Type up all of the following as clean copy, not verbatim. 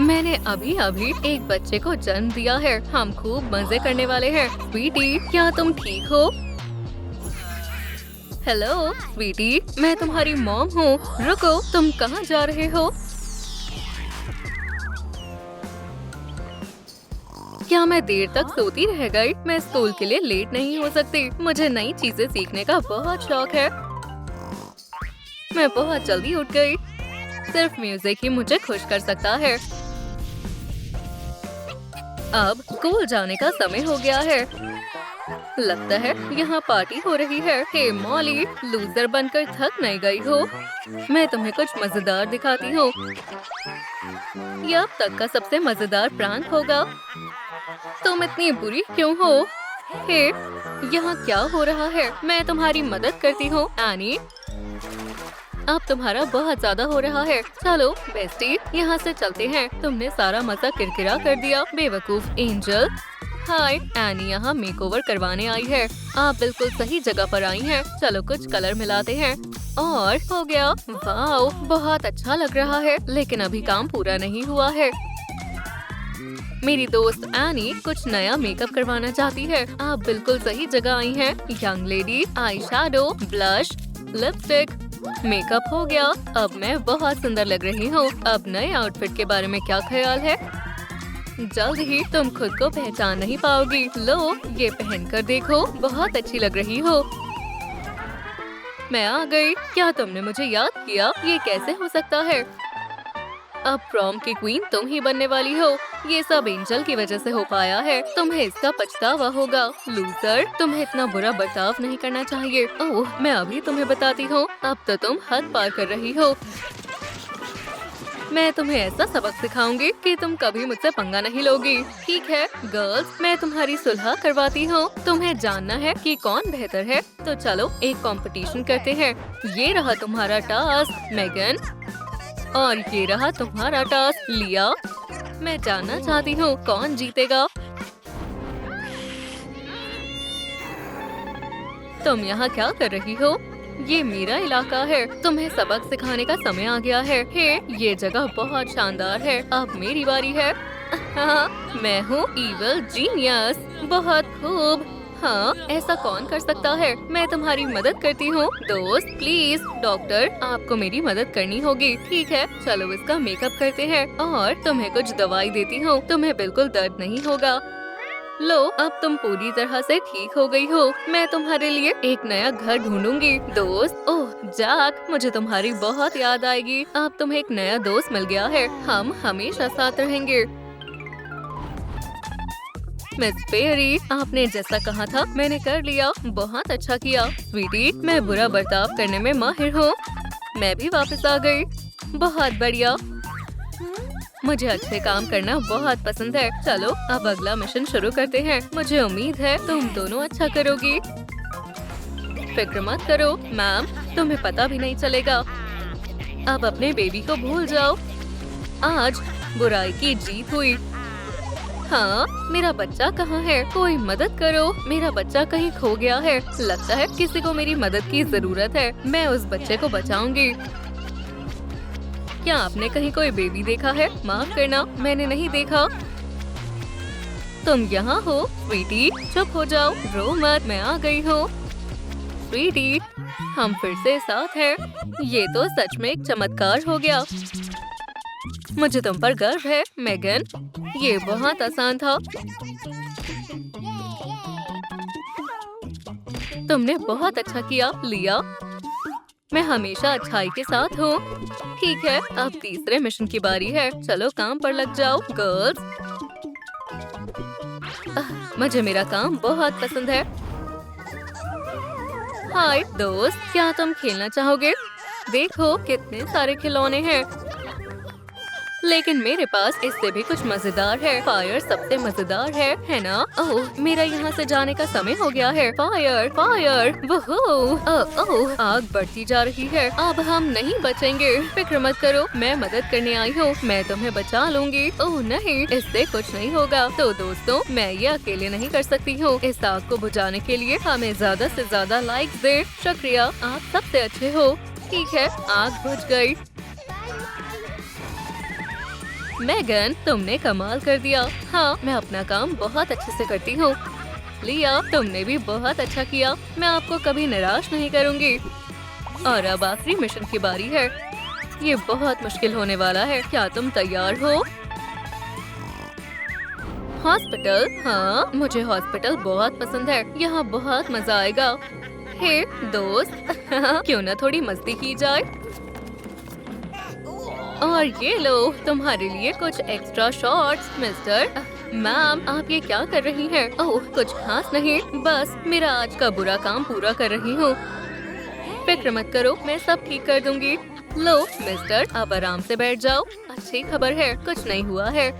मैंने अभी अभी एक बच्चे को जन्म दिया है। हम खूब मजे करने वाले हैं। स्वीटी, क्या तुम ठीक हो? हेलो स्वीटी, मैं तुम्हारी मॉम हूँ। रुको, तुम कहाँ जा रहे हो? क्या मैं देर तक सोती रह गई? मैं स्कूल के लिए लेट नहीं हो सकती। मुझे नई चीजें सीखने का बहुत शौक है। मैं बहुत जल्दी उठ गई। सिर्फ म्यूजिक ही मुझे खुश कर सकता है। अब स्कूल जाने का समय हो गया है। लगता है यहाँ पार्टी हो रही है। हे मॉली, लूजर बनकर थक नहीं गई हो? मैं तुम्हें कुछ मजेदार दिखाती हूँ। ये अब तक का सबसे मजेदार प्रैंक होगा। तुम इतनी बुरी क्यों हो? हे, यहाँ क्या हो रहा है? मैं तुम्हारी मदद करती हूँ एनी। अब तुम्हारा बहुत ज्यादा हो रहा है। चलो बेस्टी, यहाँ से चलते हैं। तुमने सारा मजा किरकिरा कर दिया, बेवकूफ एंजल। हाय, एनी यहाँ मेकओवर करवाने आई है। आप बिल्कुल सही जगह पर आई हैं। चलो कुछ कलर मिलाते हैं और हो गया। वाओ, बहुत अच्छा लग रहा है, लेकिन अभी काम पूरा नहीं हुआ है। मेरी दोस्त एनी कुछ नया मेकअप करवाना चाहती है। आप बिल्कुल सही जगह आई हैं। Young lady, eye shadow, blush, lipstick, makeup हो गया। अब मैं बहुत सुंदर लग रही हूँ। अब नए आउटफिट के बारे में क्या ख्याल है? जल्द ही तुम खुद को पहचान नहीं पाओगी। लो, ये पहनकर देखो, बहुत अच्छी लग रही हो। मैं आ गई। क्या तुमने मुझे याद किया? ये कैसे हो सकता है? अब प्रॉम की क्वीन तुम ही बनने वाली हो। ये सब एंजल की वजह से हो पाया है। तुम्हें इसका पछतावा होगा। लूजर, तुम्हें इतना बुरा बर्ताव नहीं करना चाहिए। ओह, मैं अभी तुम्हें बताती हूँ। अब तो तुम हद पार कर रही हो। मैं तुम्हें ऐसा सबक सिखाऊंगी कि तुम कभी मुझसे पंगा नहीं लोगी। ठीक है गर्ल्स, मैं तुम्हारी सुलह करवाती हूँ। तुम्हें जानना है कि कौन बेहतर है, तो चलो एक कंपटीशन करते हैं। ये रहा तुम्हारा टास्क मेगन, और ये रहा तुम्हारा टास्क लिया। मैं जानना चाहती हूँ कौन जीतेगा। तुम यहाँ क्या कर रही हो? ये मेरा इलाका है। तुम्हें सबक सिखाने का समय आ गया है। हे, ये जगह बहुत शानदार है। अब मेरी बारी है। हाँ, मैं हूँ इविल जीनियस। बहुत खूब। हाँ, ऐसा कौन कर सकता है? मैं तुम्हारी मदद करती हूँ। दोस्त प्लीज, डॉक्टर आपको मेरी मदद करनी होगी। ठीक है, चलो इसका मेकअप करते हैं और तुम्हें कुछ दवाई देती हूँ। तुम्हें बिल्कुल दर्द नहीं होगा। लो, अब तुम पूरी तरह से ठीक हो गई हो। मैं तुम्हारे लिए एक नया घर ढूंढूंगी। दोस्त, ओह जैक, मुझे तुम्हारी बहुत याद आएगी। अब तुम्हें एक नया दोस्त मिल गया है। हम हमेशा साथ रहेंगे। मिस पेरी, आपने जैसा कहा था मैंने कर लिया। बहुत अच्छा किया स्वीटी, मैं बुरा बर्ताव करने में माहिर हूँ। मैं भी वापस आ गई। बहुत बढ़िया, मुझे अच्छे काम करना बहुत पसंद है। चलो अब अगला मिशन शुरू करते हैं। मुझे उम्मीद है तुम दोनों अच्छा करोगी। फिक्र मत करो मैम, तुम्हें पता भी नहीं चलेगा। अब अपने बेबी को भूल जाओ। आज बुराई की जीत हुई। हाँ, मेरा बच्चा कहाँ है? कोई मदद करो, मेरा बच्चा कहीं खो गया है। लगता है किसी को मेरी मदद की जरूरत है। मैं उस बच्चे को बचाऊंगी। क्या आपने कहीं कोई बेबी देखा है? माफ करना, मैंने नहीं देखा। तुम यहाँ हो स्वीटी? चुप हो जाओ, रो मत, मैं आ गई हूँ। स्वीटी, हम फिर से साथ हैं। ये तो सच में एक चमत्कार हो गया। मुझे तुम पर गर्व है मेगन। ये बहुत आसान था। तुमने बहुत अच्छा किया लिया। मैं हमेशा अच्छाई के साथ हूँ। ठीक है, अब तीसरे मिशन की बारी है। चलो काम पर लग जाओ गर्ल्स। मुझे मेरा काम बहुत पसंद है। हाय दोस्त, क्या तुम खेलना चाहोगे? देखो कितने सारे खिलौने हैं, लेकिन मेरे पास इससे भी कुछ मजेदार है। फायर सबसे मजेदार है ना? ओह, मेरा यहाँ से जाने का समय हो गया है। फायर फायर, ओह, आग बढ़ती जा रही है। अब हम नहीं बचेंगे। फिक्र मत करो, मैं मदद करने आई हूँ। मैं तुम्हें बचा लूंगी। ओह नहीं, इससे कुछ नहीं होगा। तो दोस्तों, मैं ये अकेले नहीं कर सकती हूँ। इस आग को बुझाने के लिए हमें ज्यादा से ज्यादा लाइक्स दे। शुक्रिया, आप सबसे अच्छे हो। ठीक है, आग बुझ गई। मैगन, तुमने कमाल कर दिया। हाँ, मैं अपना काम बहुत अच्छे से करती हूँ। लिया, तुमने भी बहुत अच्छा किया। मैं आपको कभी निराश नहीं करूँगी। और अब आखिरी मिशन की बारी है। ये बहुत मुश्किल होने वाला है। क्या तुम तैयार हो? हॉस्पिटल? हाँ, मुझे हॉस्पिटल बहुत पसंद है। यहाँ बहुत मजा आएगा। हे दोस्त, क्यों ना थोड़ी मस्ती की जाए। और ये लो तुम्हारे लिए कुछ एक्स्ट्रा शॉट्स, मिस्टर। मैम, आप ये क्या कर रही हैं? ओह, कुछ खास नहीं, बस मेरा आज का बुरा काम पूरा कर रही हूँ। फिक्र मत करो, मैं सब ठीक कर दूंगी। लो मिस्टर, अब आराम से बैठ जाओ। अच्छी खबर है, कुछ नहीं हुआ है।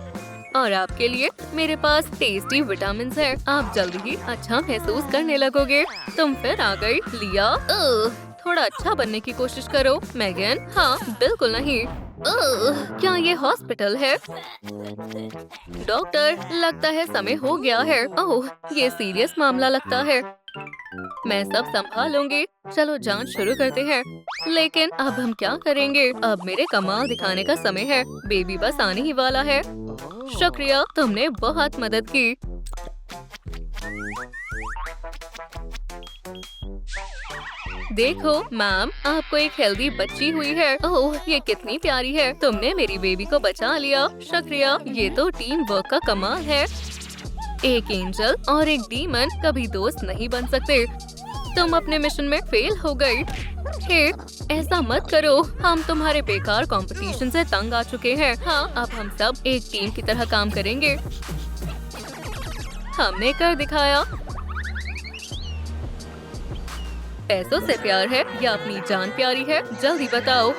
और आपके लिए मेरे पास टेस्टी विटामिन है। आप जल्दी ही अच्छा महसूस करने लगोगे। तुम फिर आ गई। लिया, थोड़ा अच्छा बनने की कोशिश करो। मैगन, हाँ बिल्कुल नहीं। क्या ये हॉस्पिटल है? डॉक्टर, लगता है समय हो गया है। ओह, ये सीरियस मामला लगता है। मैं सब संभालूंगी। चलो जांच शुरू करते हैं। लेकिन अब हम क्या करेंगे? अब मेरे कमाल दिखाने का समय है। बेबी बस आने ही वाला है। शुक्रिया, तुमने बहुत मदद की। देखो मैम, आपको एक हेल्दी बच्ची हुई है। ओह, ये कितनी प्यारी है। तुमने मेरी बेबी को बचा लिया। शुक्रिया, ये तो टीम वर्क का कमाल है। एक एंजल और एक डीमन कभी दोस्त नहीं बन सकते। तुम अपने मिशन में फेल हो गई। हे, ऐसा मत करो। हम तुम्हारे बेकार कंपटीशन से तंग आ चुके हैं। हाँ, अब हम सब एक टीम की तरह काम करेंगे। हमने कर दिखाया। पैसों से प्यार है या अपनी जान प्यारी है? जल्दी बताओ।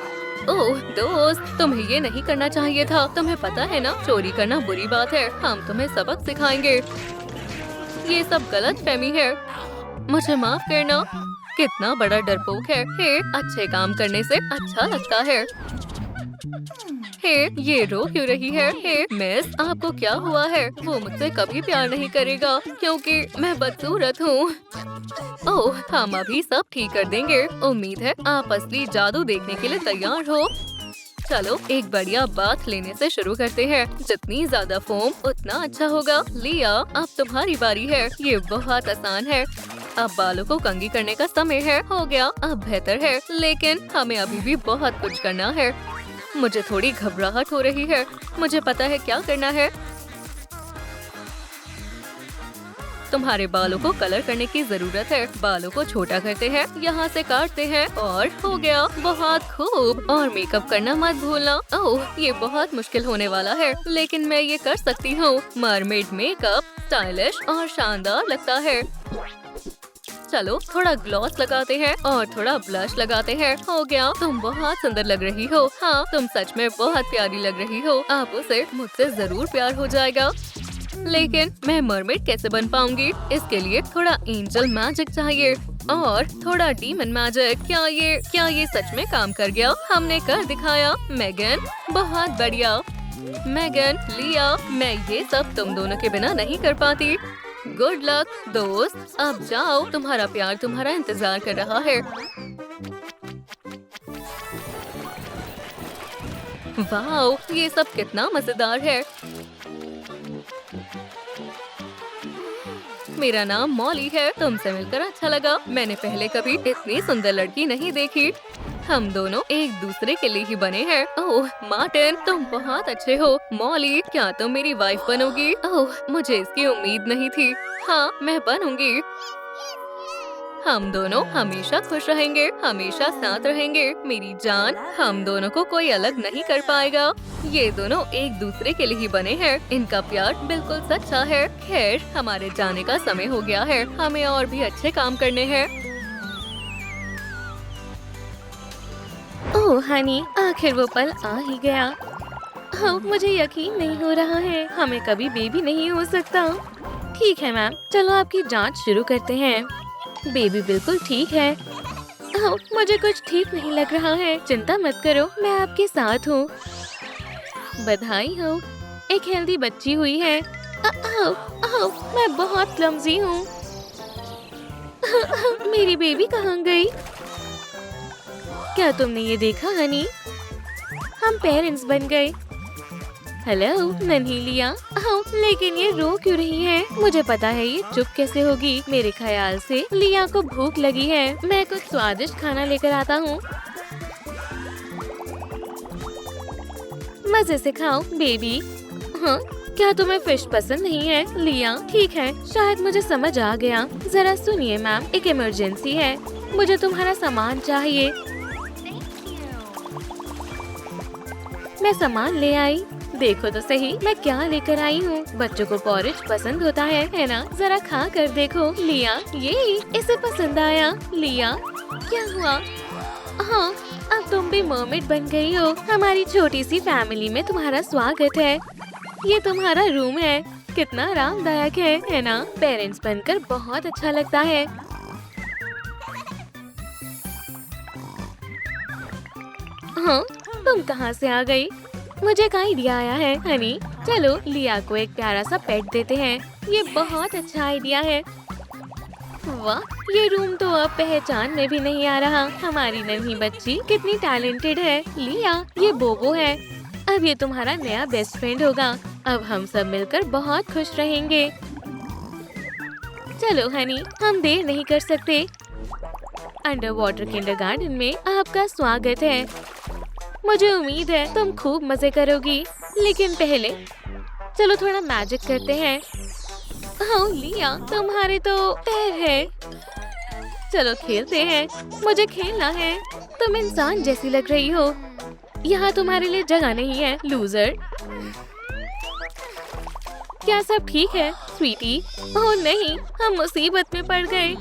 ओह दोस्त, तुम्हें ये नहीं करना चाहिए था। तुम्हें पता है ना, चोरी करना बुरी बात है। हम तुम्हें सबक सिखाएंगे। ये सब गलत फहमी है। मुझे माफ करना। कितना बड़ा डरपोक है। हे, अच्छे काम करने से अच्छा लगता है। हे, ये रो क्यों रही है? हे मिस, आपको क्या हुआ है? वो मुझसे कभी प्यार नहीं करेगा क्योंकि मैं बदसूरत हूँ। ओह, हम अभी सब ठीक कर देंगे। उम्मीद है आप असली जादू देखने के लिए तैयार हो। चलो एक बढ़िया बाथ लेने से शुरू करते हैं। जितनी ज्यादा फोम उतना अच्छा होगा। लिया, अब तुम्हारी बारी है। ये बहुत आसान है। अब बालों को कंघी करने का समय है। हो गया, अब बेहतर है। लेकिन हमें अभी भी बहुत कुछ करना है। मुझे थोड़ी घबराहट हो रही है। मुझे पता है क्या करना है। तुम्हारे बालों को कलर करने की जरूरत है। बालों को छोटा करते हैं, यहाँ से काटते हैं और हो गया। बहुत खूब। और मेकअप करना मत भूलना। ओह, ये बहुत मुश्किल होने वाला है, लेकिन मैं ये कर सकती हूँ। मरमेड मेकअप स्टाइलिश और शानदार लगता है। चलो थोड़ा ग्लॉस लगाते हैं और थोड़ा ब्लश लगाते हैं। हो गया, तुम बहुत सुंदर लग रही हो। हाँ, तुम सच में बहुत प्यारी लग रही हो। आप उसे मुझसे जरूर प्यार हो जाएगा। लेकिन मैं मरमेड कैसे बन पाऊंगी? इसके लिए थोड़ा एंजल मैजिक चाहिए और थोड़ा डीमन मैजिक। क्या ये सच में काम कर गया? हमने कर दिखाया। मैगन, बहुत बढ़िया। मैगन, लिया, मैं ये सब तुम दोनों के बिना नहीं कर पाती। गुड लक दोस्त। अब जाओ, तुम्हारा प्यार तुम्हारा इंतजार कर रहा है। वाओ, ये सब कितना मजेदार है। मेरा नाम मॉली है। तुमसे मिलकर अच्छा लगा। मैंने पहले कभी इतनी सुंदर लड़की नहीं देखी। हम दोनों एक दूसरे के लिए ही बने हैं। ओह मार्टिन, तुम बहुत अच्छे हो। मॉली, क्या तुम मेरी वाइफ बनोगी? ओह, मुझे इसकी उम्मीद नहीं थी। हाँ, मैं बनूंगी। हम दोनों हमेशा खुश रहेंगे, हमेशा साथ रहेंगे। मेरी जान, हम दोनों को कोई अलग नहीं कर पाएगा। ये दोनों एक दूसरे के लिए ही बने हैं। इनका प्यार बिल्कुल सच्चा है। खैर, हमारे जाने का समय हो गया है। हमें और भी अच्छे काम करने हैं। ओह हनी, आखिर वो पल आ ही गया। ओह, मुझे यकीन नहीं हो रहा है। हमें कभी बेबी नहीं हो सकता। ठीक है मैम, चलो आपकी जांच शुरू करते हैं। बेबी बिल्कुल ठीक है। ओह, मुझे कुछ ठीक नहीं लग रहा है। चिंता मत करो, मैं आपके साथ हूँ। बधाई हो, एक हेल्दी बच्ची हुई है। मैं बहुत क्लमजी हूँ। मेरी बेबी कहाँ गई? क्या तुमने ये देखा हनी? हम पेरेंट्स बन गए। हेलो नन्ही लिया। हाँ, लेकिन ये रो क्यों रही है? मुझे पता है ये चुप कैसे होगी। मेरे ख्याल से लिया को भूख लगी है। मैं कुछ स्वादिष्ट खाना लेकर आता हूँ। मजे से खाओ बेबी। हाँ, क्या तुम्हें फिश पसंद नहीं है लिया? ठीक है, शायद मुझे समझ आ गया। जरा सुनिए मैम, एक इमरजेंसी है। मुझे तुम्हारा सामान चाहिए। मैं सामान ले आई। देखो तो सही मैं क्या लेकर आई हूँ। बच्चों को पॉरिज पसंद होता है ना? जरा खा कर देखो लिया। ये इसे पसंद आया। लिया क्या हुआ? हाँ, अब तुम भी मर्मेड बन गई हो। हमारी छोटी सी फैमिली में तुम्हारा स्वागत है। ये तुम्हारा रूम है। कितना आरामदायक है ना? पेरेंट्स बनकर बहुत अच्छा लगता है। हाँ, तुम कहाँ से आ गई? मुझे एक आइडिया आया है हनी। चलो लिया को एक प्यारा सा पेट देते हैं। ये बहुत अच्छा आइडिया है। वाह, ये रूम तो अब पहचान में भी नहीं आ रहा। हमारी नन्ही बच्ची कितनी टैलेंटेड है। लिया, ये बोबो है। अब ये तुम्हारा नया बेस्ट फ्रेंड होगा। अब हम सब मिलकर बहुत खुश रहेंगे। चलो हनी, हम देर नहीं कर सकते। अंडर वाटर किंडरगार्टन में आपका स्वागत है। मुझे उम्मीद है तुम खूब मजे करोगी। लेकिन पहले चलो थोड़ा मैजिक करते हैं। हाँ लिया, तुम्हारे तो पैर है। चलो खेलते हैं। मुझे खेलना है। तुम इंसान जैसी लग रही हो। यहाँ तुम्हारे लिए जगह नहीं है लूजर। क्या सब ठीक है स्वीटी? ओह नहीं, हम मुसीबत में पड़ गए।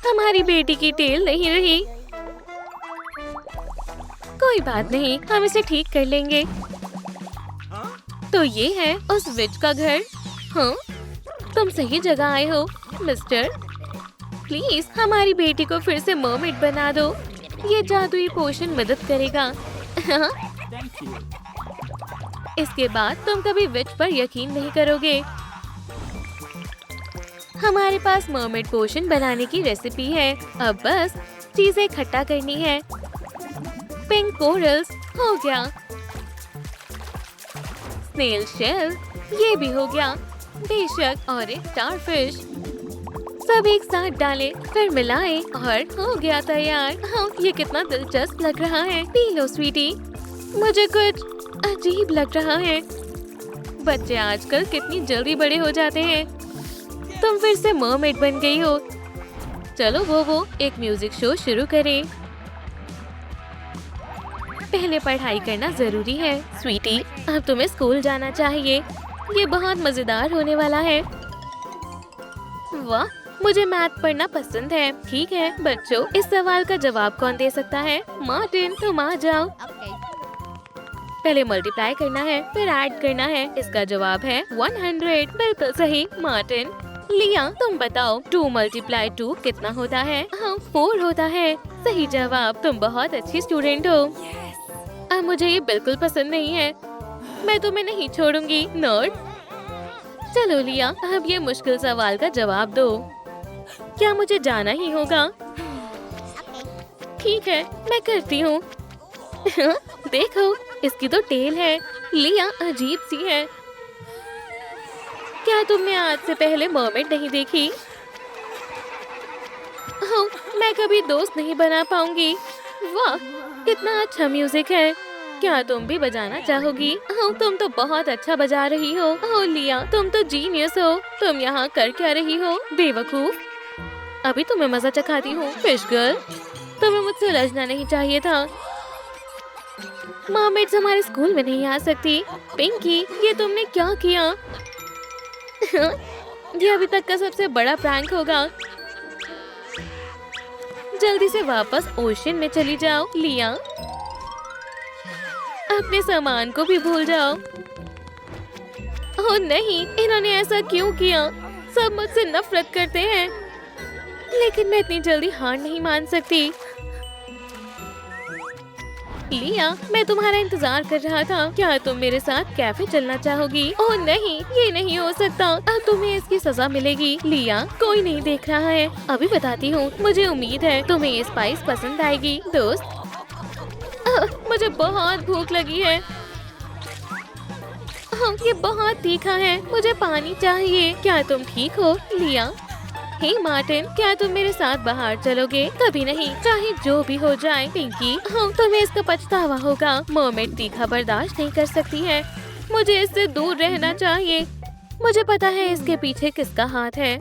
हमारी बेटी की टेल नहीं रही। कोई बात नहीं, हम इसे ठीक कर लेंगे। तो ये है उस विच का घर। हाँ, तुम सही जगह आए हो मिस्टर। प्लीज हमारी बेटी को फिर से मर्मेड बना दो। ये जादुई पोशन मदद करेगा। इसके बाद तुम कभी विच पर यकीन नहीं करोगे। हमारे पास मर्मेड पोशन बनाने की रेसिपी है। अब बस चीजें इकट्ठा करनी है। पिंक कोरल्स हो गया। स्नेल शेल ये भी हो गया। बेशक, और एक स्टारफिश। सब एक साथ डालें, फिर मिलाएं और हो गया तैयार। हाँ, ये कितना दिलचस्प लग रहा है। P low Sweety. मुझे कुछ अजीब लग रहा है। बच्चे आजकल कितनी जल्दी बड़े हो जाते हैं। तुम फिर से मर्मेड बन गई हो। चलो वो एक म्यूजिक शो शुरू करें। पहले पढ़ाई करना जरूरी है स्वीटी। अब तुम्हें स्कूल जाना चाहिए। ये बहुत मजेदार होने वाला है। वाह, मुझे मैथ पढ़ना पसंद है। ठीक है बच्चों, इस सवाल का जवाब कौन दे सकता है? मार्टिन, तुम आ जाओ। पहले मल्टीप्लाई करना है, फिर ऐड करना है। इसका जवाब है 100। बिल्कुल सही मार्टिन। लिया, तुम बताओ 2 × 2 कितना होता है? हाँ, 4 होता है। सही जवाब। तुम बहुत अच्छी स्टूडेंट हो। अब मुझे ये बिल्कुल पसंद नहीं है। मैं तुम्हें नहीं छोड़ूंगी नर्ड। चलो लिया, अब ये मुश्किल सवाल का जवाब दो। क्या मुझे जाना ही होगा? ठीक है, मैं करती हूँ। देखो, इसकी तो टेल है। लिया अजीब सी है। क्या तुमने आज से पहले मर्मेड नहीं देखी? हाँ, मैं कभी दोस्त नहीं बना पाऊंगी। वाह, कितना अच्छा म्यूजिक है। क्या तुम भी बजाना चाहोगी? हाँ, तुम तो बहुत अच्छा बजा रही हो। ओह लिया, तुम तो जीनियस हो। तुम यहाँ कर क्या रही हो बेवकूफ? अभी तुम्हें मजा चखाती हूँ फिश गर्ल। तुम्हें मुझसे उलझना नहीं चाहिए था। मर्मेड्स हमारे स्कूल में नहीं आ सकती। पिंकी, ये तुमने क्या किया? ये अभी तक का सबसे बड़ा प्रैंक होगा। जल्दी से वापस ओशन में चली जाओ लिया। अपने सामान को भी भूल जाओ। ओह नहीं, इन्होंने ऐसा क्यों किया? सब मुझसे नफरत करते हैं। लेकिन मैं इतनी जल्दी हार नहीं मान सकती। लिया, मैं तुम्हारा इंतजार कर रहा था। क्या तुम मेरे साथ कैफे चलना चाहोगी? ओह नहीं, ये नहीं हो सकता। अब तुम्हें इसकी सजा मिलेगी। लिया, कोई नहीं देख रहा है। अभी बताती हूँ। मुझे उम्मीद है तुम्हें ये स्पाइस पसंद आएगी दोस्त। मुझे बहुत भूख लगी है। ये बहुत तीखा है, मुझे पानी चाहिए। क्या तुम ठीक हो लिया? हे मार्टिन, क्या तुम मेरे साथ बाहर चलोगे? कभी नहीं, चाहे जो भी हो जाए। पिंकी, तुम्हें इसका पछतावा होगा। मरमेड तीखा बर्दाश्त नहीं कर सकती है। मुझे इससे दूर रहना चाहिए। मुझे पता है इसके पीछे किसका हाथ है।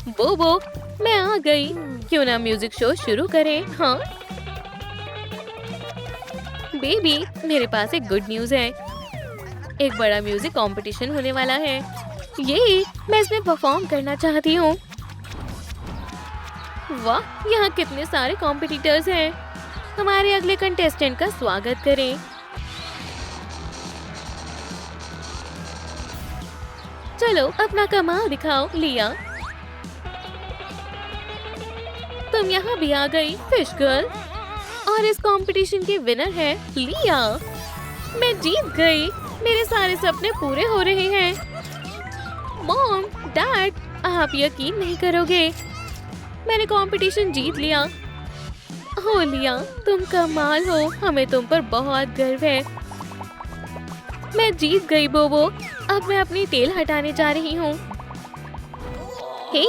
बोबो, मैं आ गई। क्यों ना म्यूजिक शो शुरू करें? हाँ बेबी, मेरे पास एक गुड न्यूज है। एक बड़ा म्यूजिक कंपटीशन होने वाला है। ये मैं इसमें परफॉर्म करना चाहती हूँ। वाह, यहाँ कितने सारे कॉम्पिटिटर्स हैं। हमारे अगले कंटेस्टेंट का स्वागत करें। चलो अपना कमाल दिखाओ लिया। तुम यहाँ भी आ गई फिश गर्ल, और इस कंपटीशन की विनर है लिया। मैं जीत गई। मेरे सारे सपने पूरे हो रहे हैं। मॉम, डैड, आप यकीन नहीं करोगे, मैंने कंपटीशन जीत लिया। हो लिया, तुम कमाल हो। हमें तुम पर बहुत गर्व है। मैं जीत गई बोबो। अब मैं अपनी टेल हटाने जा रही हूँ। हे,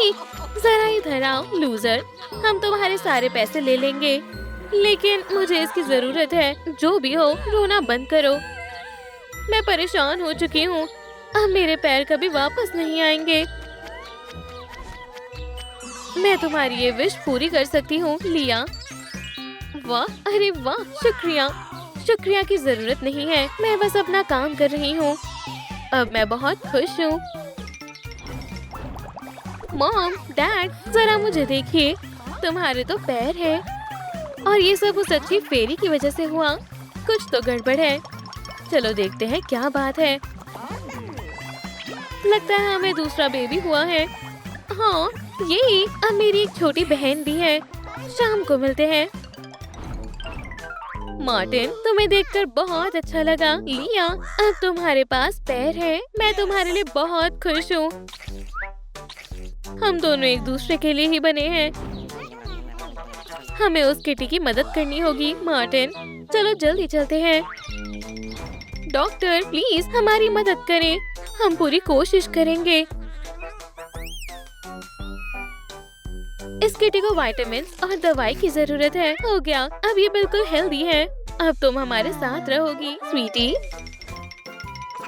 जरा इधर आओ लूजर। हम तुम्हारे सारे पैसे ले लेंगे, लेकिन मुझे इसकी जरूरत है। जो भी हो, रोना बंद करो। मैं परेशान हो चुकी हूँ। अब मेरे पैर कभी वापस नहीं आएंगे। मैं तुम्हारी ये विश पूरी कर सकती हूँ लिया। वाह, अरे वाह, शुक्रिया। शुक्रिया की जरूरत नहीं है, मैं बस अपना काम कर रही हूँ। अब मैं बहुत खुश हूँ। मॉम, डैड, जरा मुझे देखिए। तुम्हारे तो पैर हैं, और ये सब उस अच्छी फेरी की वजह से हुआ। कुछ तो गड़बड़ है। चलो देखते हैं क्या बात है। लगता है हमें दूसरा बेबी हुआ है। हाँ, यही। अब मेरी एक छोटी बहन भी है। शाम को मिलते हैं। मार्टिन, तुम्हें देखकर बहुत अच्छा लगा लिया। अब तुम्हारे पास पैर है। मैं तुम्हारे लिए बहुत खुश हूँ। हम दोनों एक दूसरे के लिए ही बने हैं। हमें उस किटी की मदद करनी होगी मार्टिन। चलो जल्दी चलते हैं। डॉक्टर, प्लीज हमारी मदद करें। हम पूरी कोशिश करेंगे। इस किटी को विटामिन और दवाई की जरूरत है। हो गया, अब ये बिल्कुल हेल्दी है। अब तुम हमारे साथ रहोगी स्वीटी।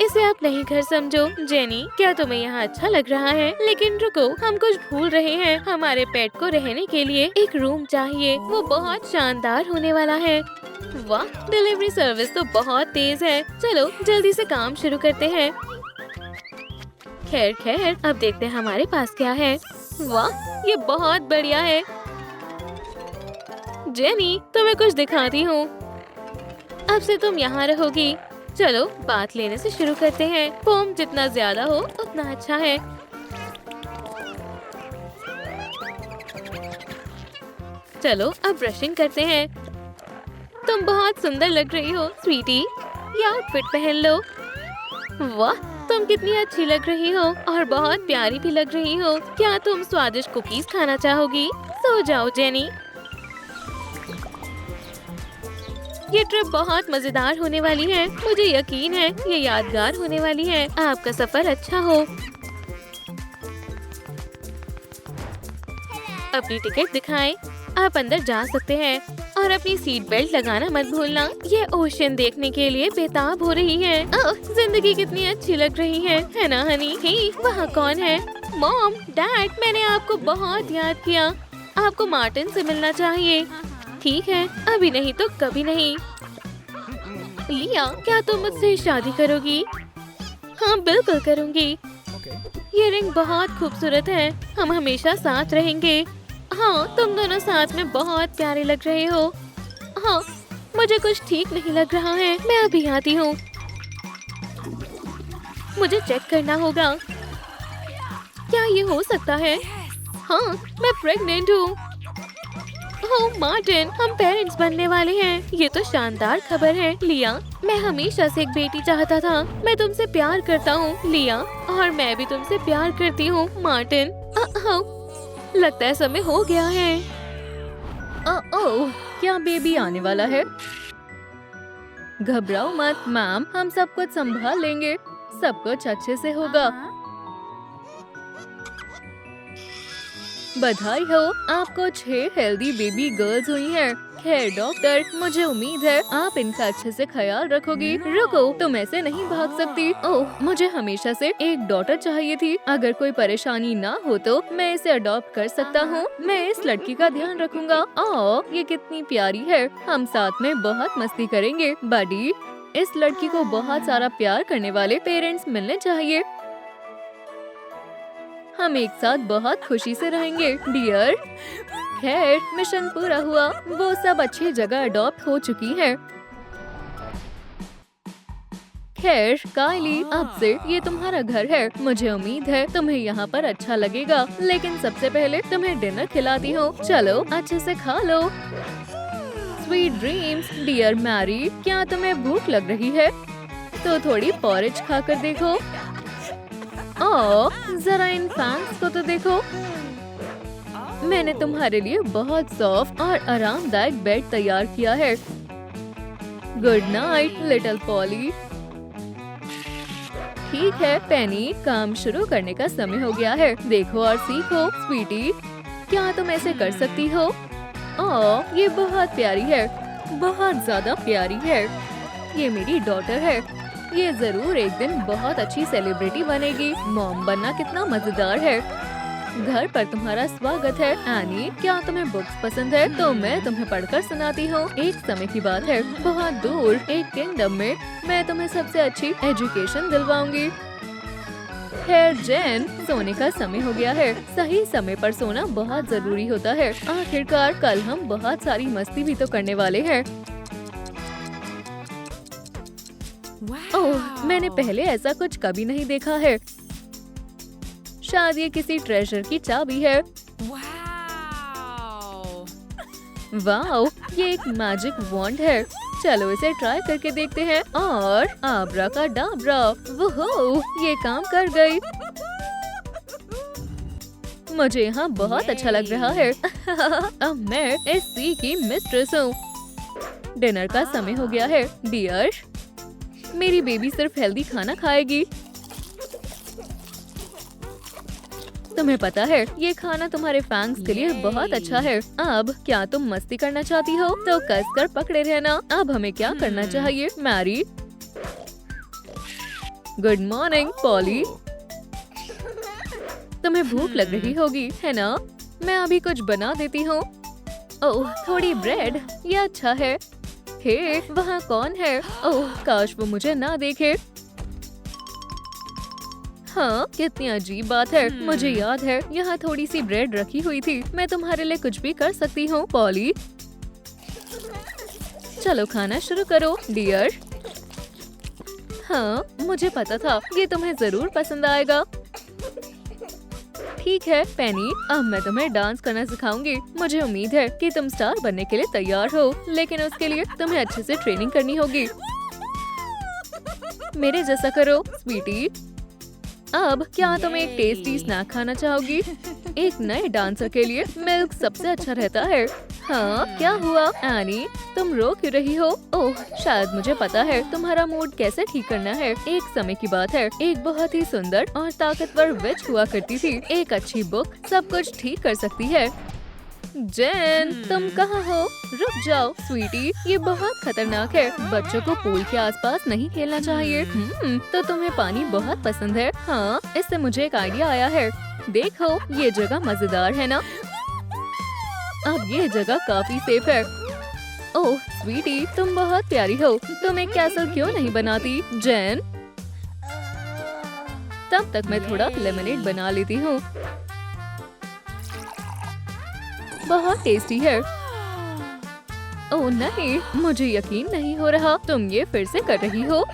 इसे आप नहीं घर समझो। जेनी, क्या तुम्हें यहाँ अच्छा लग रहा है? लेकिन रुको, हम कुछ भूल रहे हैं। हमारे पेट को रहने के लिए एक रूम चाहिए। वो बहुत शानदार होने वाला है। वाह, डिलीवरी सर्विस तो बहुत तेज है। चलो जल्दी से काम शुरू करते हैं। खैर खैर, अब देखते हैं हमारे पास क्या है। वाह, ये बहुत बढ़िया है। जेनी, तुम्हें कुछ दिखाती हूँ। अब से तुम यहाँ रहोगी। चलो बात लेने से शुरू करते हैं। फोम जितना ज्यादा हो उतना अच्छा है। चलो अब ब्रशिंग करते हैं। तुम बहुत सुंदर लग रही हो स्वीटी। ये आउटफिट पहन लो। वाह, तुम कितनी अच्छी लग रही हो, और बहुत प्यारी भी लग रही हो। क्या तुम स्वादिष्ट कुकीज खाना चाहोगी? सो जाओ जेनी। ये ट्रिप बहुत मजेदार होने वाली है। मुझे यकीन है ये यादगार होने वाली है। आपका सफर अच्छा हो। अपनी टिकट दिखाएं। आप अंदर जा सकते हैं, और अपनी सीट बेल्ट लगाना मत भूलना। ये ओशन देखने के लिए बेताब हो रही है। ओह, जिंदगी कितनी अच्छी लग रही है ना हनी? हे, वहाँ कौन है? मॉम, डैड, मैंने आपको बहुत याद किया। आपको मार्टिन से मिलना चाहिए। ठीक है, अभी नहीं तो कभी नहीं। लिया, क्या तुम मुझसे शादी करोगी? हाँ, बिल्कुल करूँगी। ये रिंग बहुत खूबसूरत है। हम हमेशा साथ रहेंगे। हाँ, तुम दोनों साथ में बहुत प्यारे लग रहे हो। हाँ, मुझे कुछ ठीक नहीं लग रहा है। मैं अभी आती हूँ। मुझे चेक करना होगा। क्या ये हो सकता है? हाँ, मैं प्रेग्नेंट हूँ। ओह मार्टिन, हम पेरेंट्स बनने वाले हैं। ये तो शानदार खबर है लिया। मैं हमेशा से एक बेटी चाहता था। मैं तुमसे प्यार करता हूँ लिया, और मैं भी तुमसे प्यार करती हूँ मार्टिन। लगता है समय हो गया है। ओह, क्या बेबी आने वाला है? घबराओ मत मैम, हम सब कुछ संभाल लेंगे, सब कुछ अच्छे से होगा। बधाई हो, आपको 6 हेल्दी बेबी गर्ल्स हुई हैं। खैर डॉक्टर, मुझे उम्मीद है आप इनका अच्छे से ख्याल रखोगी। रुको, तुम ऐसे नहीं भाग सकती। ओह, मुझे हमेशा से एक डॉटर चाहिए थी। अगर कोई परेशानी ना हो तो मैं इसे अडॉप्ट कर सकता हूँ। मैं इस लड़की का ध्यान रखूंगा। ओह, ये कितनी प्यारी है। हम साथ में बहुत मस्ती करेंगे। बडी, इस लड़की को बहुत सारा प्यार करने वाले पेरेंट्स मिलने चाहिए। हम एक साथ बहुत खुशी से रहेंगे डियर। खैर, मिशन पूरा हुआ। वो सब अच्छी जगह अडॉप्ट हो चुकी हैं। खैर कायली, अब से ये तुम्हारा घर है। मुझे उम्मीद है तुम्हें यहाँ पर अच्छा लगेगा, लेकिन सबसे पहले तुम्हें डिनर खिलाती हूँ। चलो अच्छे से खा लो। Sweet dreams dear Mary. क्या तुम्हें भूख लग रही है? तो थोड़ी पॉरेज खाकर देखो। ओह, जरा इन फैंस को तो देखो। मैंने तुम्हारे लिए बहुत सॉफ्ट और आरामदायक बेड तैयार किया है। Good night little poly. ठीक है पेनी, काम शुरू करने का समय हो गया है। देखो और सीखो स्वीटी। क्या तुम ऐसे कर सकती हो? ओह, ये बहुत प्यारी है, बहुत ज्यादा प्यारी है। ये मेरी डॉटर है। ये जरूर एक दिन बहुत अच्छी सेलिब्रिटी बनेगी। मॉम बनना कितना मजेदार है। घर पर तुम्हारा स्वागत है एनी। क्या तुम्हें बुक्स पसंद है? तो मैं तुम्हें पढ़कर सुनाती हूँ। एक समय की बात है, बहुत दूर एक किंगडम में मैं तुम्हें सबसे अच्छी एजुकेशन दिलवाऊंगी। खैर जैन, सोने का समय हो गया है। सही समय पर सोना बहुत जरूरी होता है। आखिरकार कल हम बहुत सारी मस्ती भी तो करने वाले हैं। ओह, मैंने पहले ऐसा कुछ कभी नहीं देखा है। शायद ये किसी ट्रेजर की चाबी है। वाओ, ये एक मैजिक वॉन्ड है। चलो इसे ट्राई करके देखते हैं। और आब्राकाडाब्रा, वोहो, ये काम कर गई। मुझे यहाँ बहुत अच्छा लग रहा है। अब मैं इस सी की मिस्ट्रेस हूँ। डिनर का समय हो गया है डियर। मेरी बेबी सिर्फ हेल्दी खाना खाएगी। तुम्हें पता है ये खाना तुम्हारे फैंग्स के लिए बहुत अच्छा है। अब क्या तुम मस्ती करना चाहती हो? तो कसकर पकड़े रहना। अब हमें क्या करना चाहिए मैरी? Good morning poly. तुम्हें भूख लग रही होगी है ना? मैं अभी कुछ बना देती हूँ। ओह, थोड़ी ब्रेड, ये अच्छा है। हे, वहाँ कौन है? ओह, काश वो मुझे ना देखे। हाँ, कितनी अजीब बात है। मुझे याद है यहाँ थोड़ी सी ब्रेड रखी हुई थी। मैं तुम्हारे लिए कुछ भी कर सकती हूँ पॉली। चलो खाना शुरू करो डियर। हाँ, मुझे पता था ये तुम्हें जरूर पसंद आएगा। ठीक है पेनी, अब मैं तुम्हें डांस करना सिखाऊंगी। मुझे उम्मीद है कि तुम स्टार बनने के लिए तैयार हो, लेकिन उसके लिए तुम्हें अच्छे से ट्रेनिंग करनी होगी। मेरे जैसा करो स्वीटी। अब क्या तुम एक टेस्टी स्नैक खाना चाहोगी? एक नए डांसर के लिए मिल्क सबसे अच्छा रहता है। हाँ, क्या हुआ एनी, तुम रो क्यों रही हो? ओह, शायद मुझे पता है तुम्हारा मूड कैसे ठीक करना है। एक समय की बात है, एक बहुत ही सुंदर और ताकतवर विच हुआ करती थी। एक अच्छी बुक सब कुछ ठीक कर सकती है। जेन, तुम कहाँ हो? रुक जाओ स्वीटी, ये बहुत खतरनाक है। बच्चों को पूल के आसपास नहीं खेलना चाहिए। तो तुम्हें पानी बहुत पसंद है। हाँ, इससे मुझे एक आइडिया आया है। देखो, ये जगह मजेदार है ना? अब ये जगह काफी सेफ है। ओह स्वीटी, तुम बहुत प्यारी हो। तुम एक कैसल क्यों नहीं बनाती जेन? तब तक मैं थोड़ा लेमनेड बना लेती हूँ। बहुत टेस्टी है। ओह नहीं, मुझे यकीन नहीं हो रहा तुम ये फिर से कर रही हो।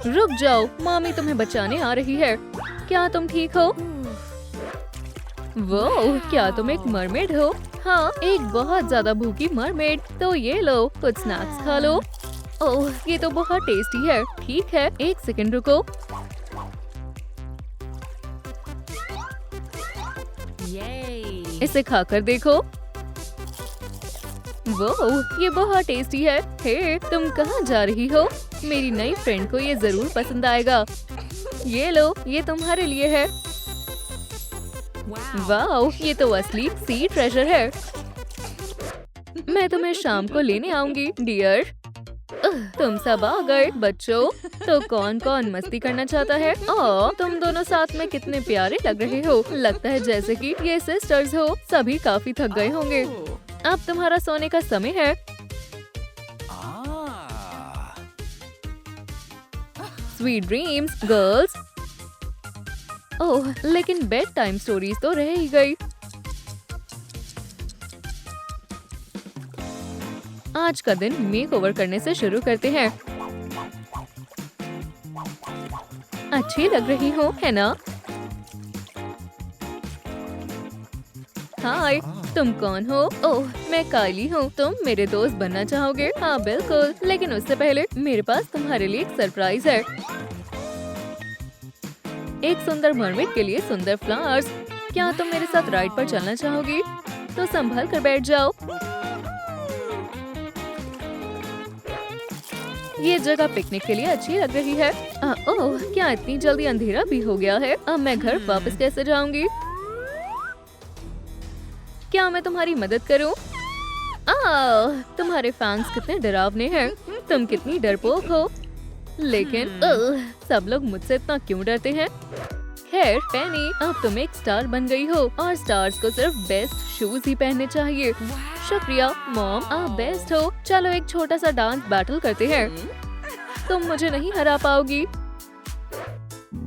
रुक जाओ, मामी तुम्हें बचाने आ रही है। क्या तुम ठीक हो? वो, क्या तुम एक मरमेड हो? हाँ, एक बहुत ज्यादा भूखी मरमेड। तो ये लो, कुछ स्नैक्स खा लो। ओह, ये तो बहुत टेस्टी है। ठीक है, एक सेकंड रुको। इसे खाकर देखो। वो ये बहुत टेस्टी है। हे, तुम कहाँ जा रही हो? मेरी नई फ्रेंड को ये जरूर पसंद आएगा। ये लो, ये तुम्हारे लिए है। वाओ, ये तो असली सी ट्रेजर है। मैं तुम्हें शाम को लेने आऊंगी डियर। तुम सब आ गए बच्चों। तो कौन कौन मस्ती करना चाहता है? तुम दोनों साथ में कितने प्यारे लग रहे हो। लगता है जैसे कि ये सिस्टर्स हो। सभी काफी थक गए होंगे। अब तुम्हारा सोने का समय है। Sweet dreams girls. ओह, लेकिन बेड टाइम स्टोरीज तो रह ही गई। आज का दिन मेक ओवर करने से शुरू करते हैं। अच्छी लग रही हो, है ना? हाय, तुम कौन हो? ओह, मैं कायली हूँ। तुम मेरे दोस्त बनना चाहोगे? हाँ बिल्कुल, लेकिन उससे पहले मेरे पास तुम्हारे लिए एक सरप्राइज है। एक सुंदर मरमेड के लिए सुंदर फ्लावर्स। क्या तुम मेरे साथ राइड पर चलना चाहोगी? तो संभल कर बैठ जाओ। ये जगह पिकनिक के लिए अच्छी लग रही है। ओह, क्या इतनी जल्दी अंधेरा भी हो गया है? अब मैं घर वापस कैसे जाऊंगी? क्या मैं तुम्हारी मदद करूं? तुम्हारे फैंस कितने डरावने हैं। तुम कितनी डरपोक हो। लेकिन सब लोग मुझसे इतना क्यों डरते हैं? खैर पेनी, अब तुम एक स्टार बन गई हो और स्टार्स को सिर्फ बेस्ट शूज ही पहनने चाहिए। शुक्रिया मॉम, आप बेस्ट हो। चलो एक छोटा सा डांस बैटल करते हैं। तुम मुझे नहीं हरा पाओगी।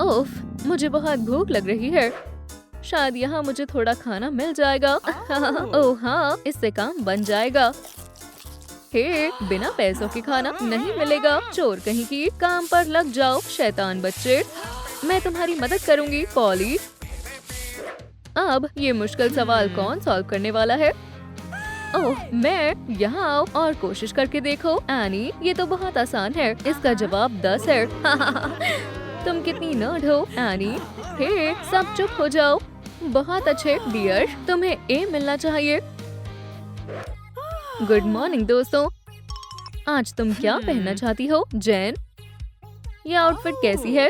ओफ, मुझे बहुत भूख लग रही है। शायद यहाँ मुझे थोड़ा खाना मिल जाएगा। ओह हाँ, इससे काम बन जाएगा। हे, बिना पैसों के खाना नहीं मिलेगा। चोर कहीं की, काम पर लग जाओ शैतान बच्चे। मैं तुम्हारी मदद करूंगी पॉली। अब ये मुश्किल सवाल कौन सॉल्व करने वाला है? ओह, मैं। यहाँ आओ और कोशिश करके देखो। एनी, ये तो बहुत आसान है। इसका जवाब 10 है। तुम कितनी नर्ड हो एनी। हे, सब चुप हो जाओ। बहुत अच्छे डियर, तुम्हें ए मिलना चाहिए। गुड मॉर्निंग दोस्तों। आज तुम क्या पहनना चाहती हो जेन? ये आउटफिट कैसी है?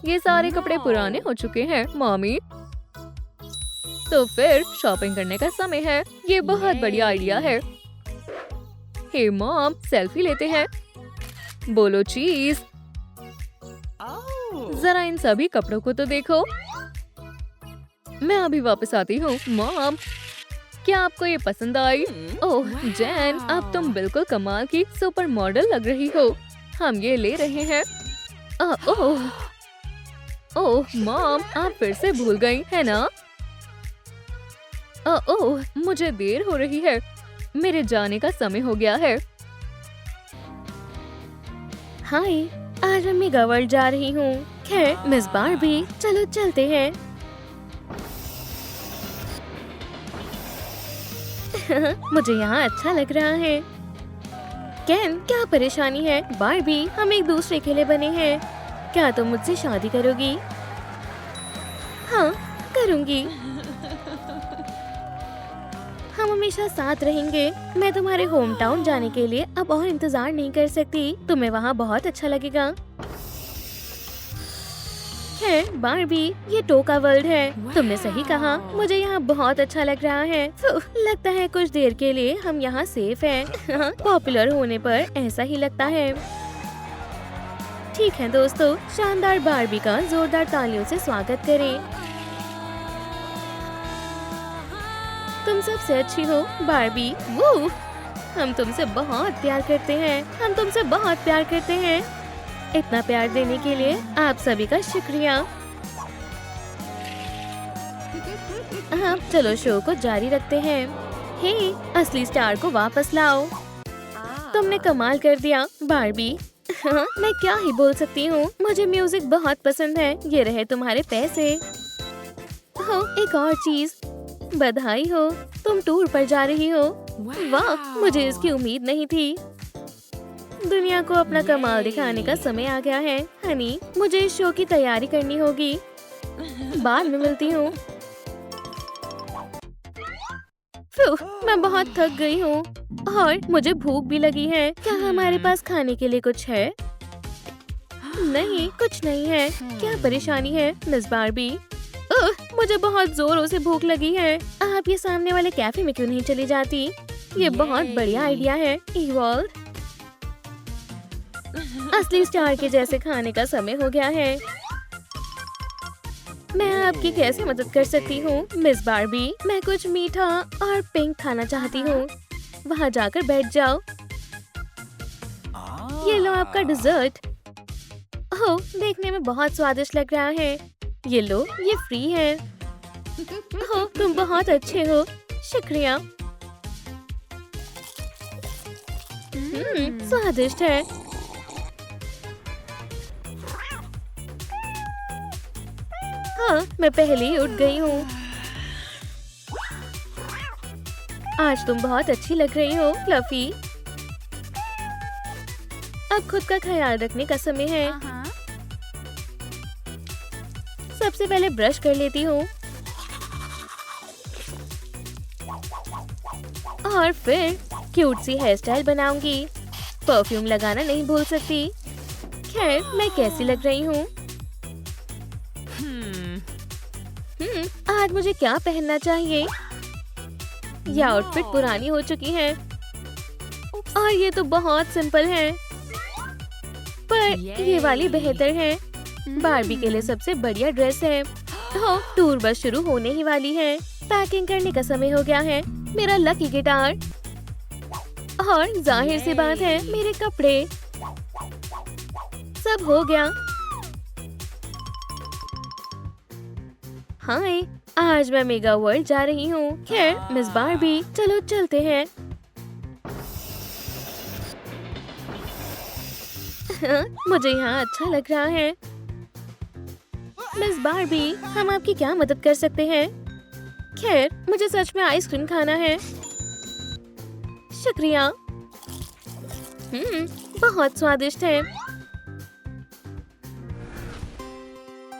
ये सारे कपड़े पुराने हो चुके हैं मॉमी। तो फिर शॉपिंग करने का समय है। ये बहुत बढ़िया आइडिया है। हे मॉम, सेल्फी लेते हैं। बोलो चीज। जरा इन सभी कपड़ों को तो देखो। मैं अभी वापस आती हूँ मॉम। क्या आपको ये पसंद आई? ओह जैन, अब तुम बिल्कुल कमाल की सुपर मॉडल लग रही हो। हम ये ले रहे हैं। ओह मॉम, आप फिर से भूल गई है ना? ओह, मुझे देर हो रही है। मेरे जाने का समय हो गया है। हाय, आज मैं मेगा वर्ल्ड जा रही हूँ। खैर मिस बारबी, चलो चलते हैं। मुझे यहाँ अच्छा लग रहा है। केन, क्या परेशानी है? बारबी, हम एक दूसरे के लिए बने हैं। क्या तुम मुझसे शादी करोगी? हाँ, करूँगी। हम हमेशा साथ रहेंगे। मैं तुम्हारे होम टाउन जाने के लिए अब और इंतजार नहीं कर सकती। तुम्हें वहाँ बहुत अच्छा लगेगा। खैर बारबी, ये टोका वर्ल्ड है। तुमने सही कहा, मुझे यहाँ बहुत अच्छा लग रहा है। लगता है कुछ देर के लिए हम यहाँ सेफ हैं। पॉपुलर होने पर ऐसा ही लगता है। ठीक है दोस्तों, शानदार बारबी का जोरदार तालियों से स्वागत करें। तुम सबसे अच्छी हो बारबी। वो हम तुमसे बहुत प्यार करते हैं। हम तुमसे बहुत प्यार करते हैं। इतना प्यार देने के लिए आप सभी का शुक्रिया। हाँ, चलो शो को जारी रखते हैं। हे, असली स्टार को वापस लाओ। तुमने कमाल कर दिया बारबी। हाँ, मैं क्या ही बोल सकती हूँ। मुझे म्यूजिक बहुत पसंद है। ये रहे तुम्हारे पैसे। हाँ, एक और चीज, बधाई हो, तुम टूर पर जा रही हो। वाह, मुझे इसकी उम्मीद नहीं थी। दुनिया को अपना कमाल दिखाने का समय आ गया है हनी। मुझे इस शो की तैयारी करनी होगी। बाद में मिलती हूँ। मैं बहुत थक गई हूँ और मुझे भूख भी लगी है। क्या हमारे पास खाने के लिए कुछ है? नहीं, कुछ नहीं है। क्या परेशानी है मिस बार्बी? मुझे बहुत जोरों से भूख लगी है। आप ये सामने वाले कैफे में क्यों नहीं चली जाती? ये बहुत बढ़िया आइडिया है। इवॉल्व, असली स्टार के जैसे खाने का समय हो गया है। मैं आपकी कैसे मदद कर सकती हूँ मिस बार्बी? मैं कुछ मीठा और पिंक खाना चाहती हूँ। वहाँ जाकर बैठ जाओ। ये लो आपका डिजर्ट। ओह, देखने में बहुत स्वादिष्ट लग रहा है। ये लो, ये फ्री है। ओह, तुम बहुत अच्छे हो, शुक्रिया। स्वादिष्ट है। हाँ, मैं पहले ही उठ गई हूँ। आज तुम बहुत अच्छी लग रही हो फ्लफी। अब खुद का ख्याल रखने का समय है। सबसे पहले ब्रश कर लेती हूँ और फिर क्यूट सी हेयर स्टाइल बनाऊंगी। परफ्यूम लगाना नहीं भूल सकती। खैर, मैं कैसी लग रही हूँ? आज मुझे क्या पहनना चाहिए? ये आउटफिट पुरानी हो चुकी है और ये तो बहुत सिंपल है, पर ये वाली बेहतर है। बार्बी के लिए सबसे बढ़िया ड्रेस है। हो, टूर बस शुरू होने ही वाली है। पैकिंग करने का समय हो गया है। मेरा लकी गिटार और जाहिर सी बात है मेरे कपड़े। सब हो गया। हाय, आज मैं मेगा वर्ल्ड जा रही हूँ। खैर मिस बार्बी, चलो चलते हैं। मुझे यहाँ अच्छा लग रहा है। मिस बार्बी, हम आपकी क्या मदद कर सकते हैं? खैर, मुझे सच में आइसक्रीम खाना है। शुक्रिया। बहुत स्वादिष्ट है।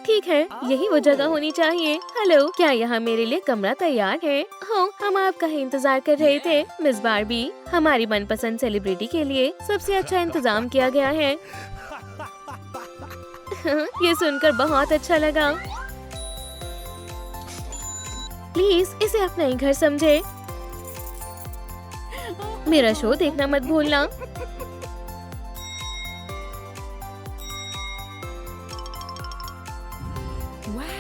ठीक है, यही वो जगह होनी चाहिए। हेलो, क्या यहाँ मेरे लिए कमरा तैयार है? हो, हम आपका ही इंतजार कर रहे थे मिस बार्बी। हमारी मनपसंद सेलिब्रिटी के लिए सबसे अच्छा इंतजाम किया गया है। ये सुनकर बहुत अच्छा लगा। प्लीज इसे अपना ही घर समझे। मेरा शो देखना मत भूलना।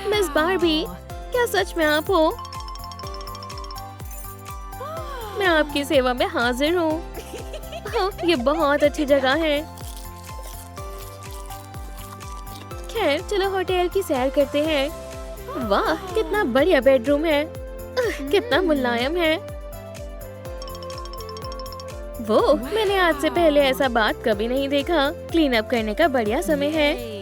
मिस बार्बी, क्या सच में आप हो? मैं आपकी सेवा में हाजिर हूँ। ये बहुत अच्छी जगह है। खैर, चलो होटल की सैर करते हैं। वाह, कितना बढ़िया बेडरूम है। कितना मुलायम है। वो, मैंने आज से पहले ऐसा बात कभी नहीं देखा। क्लीन अप करने का बढ़िया समय है।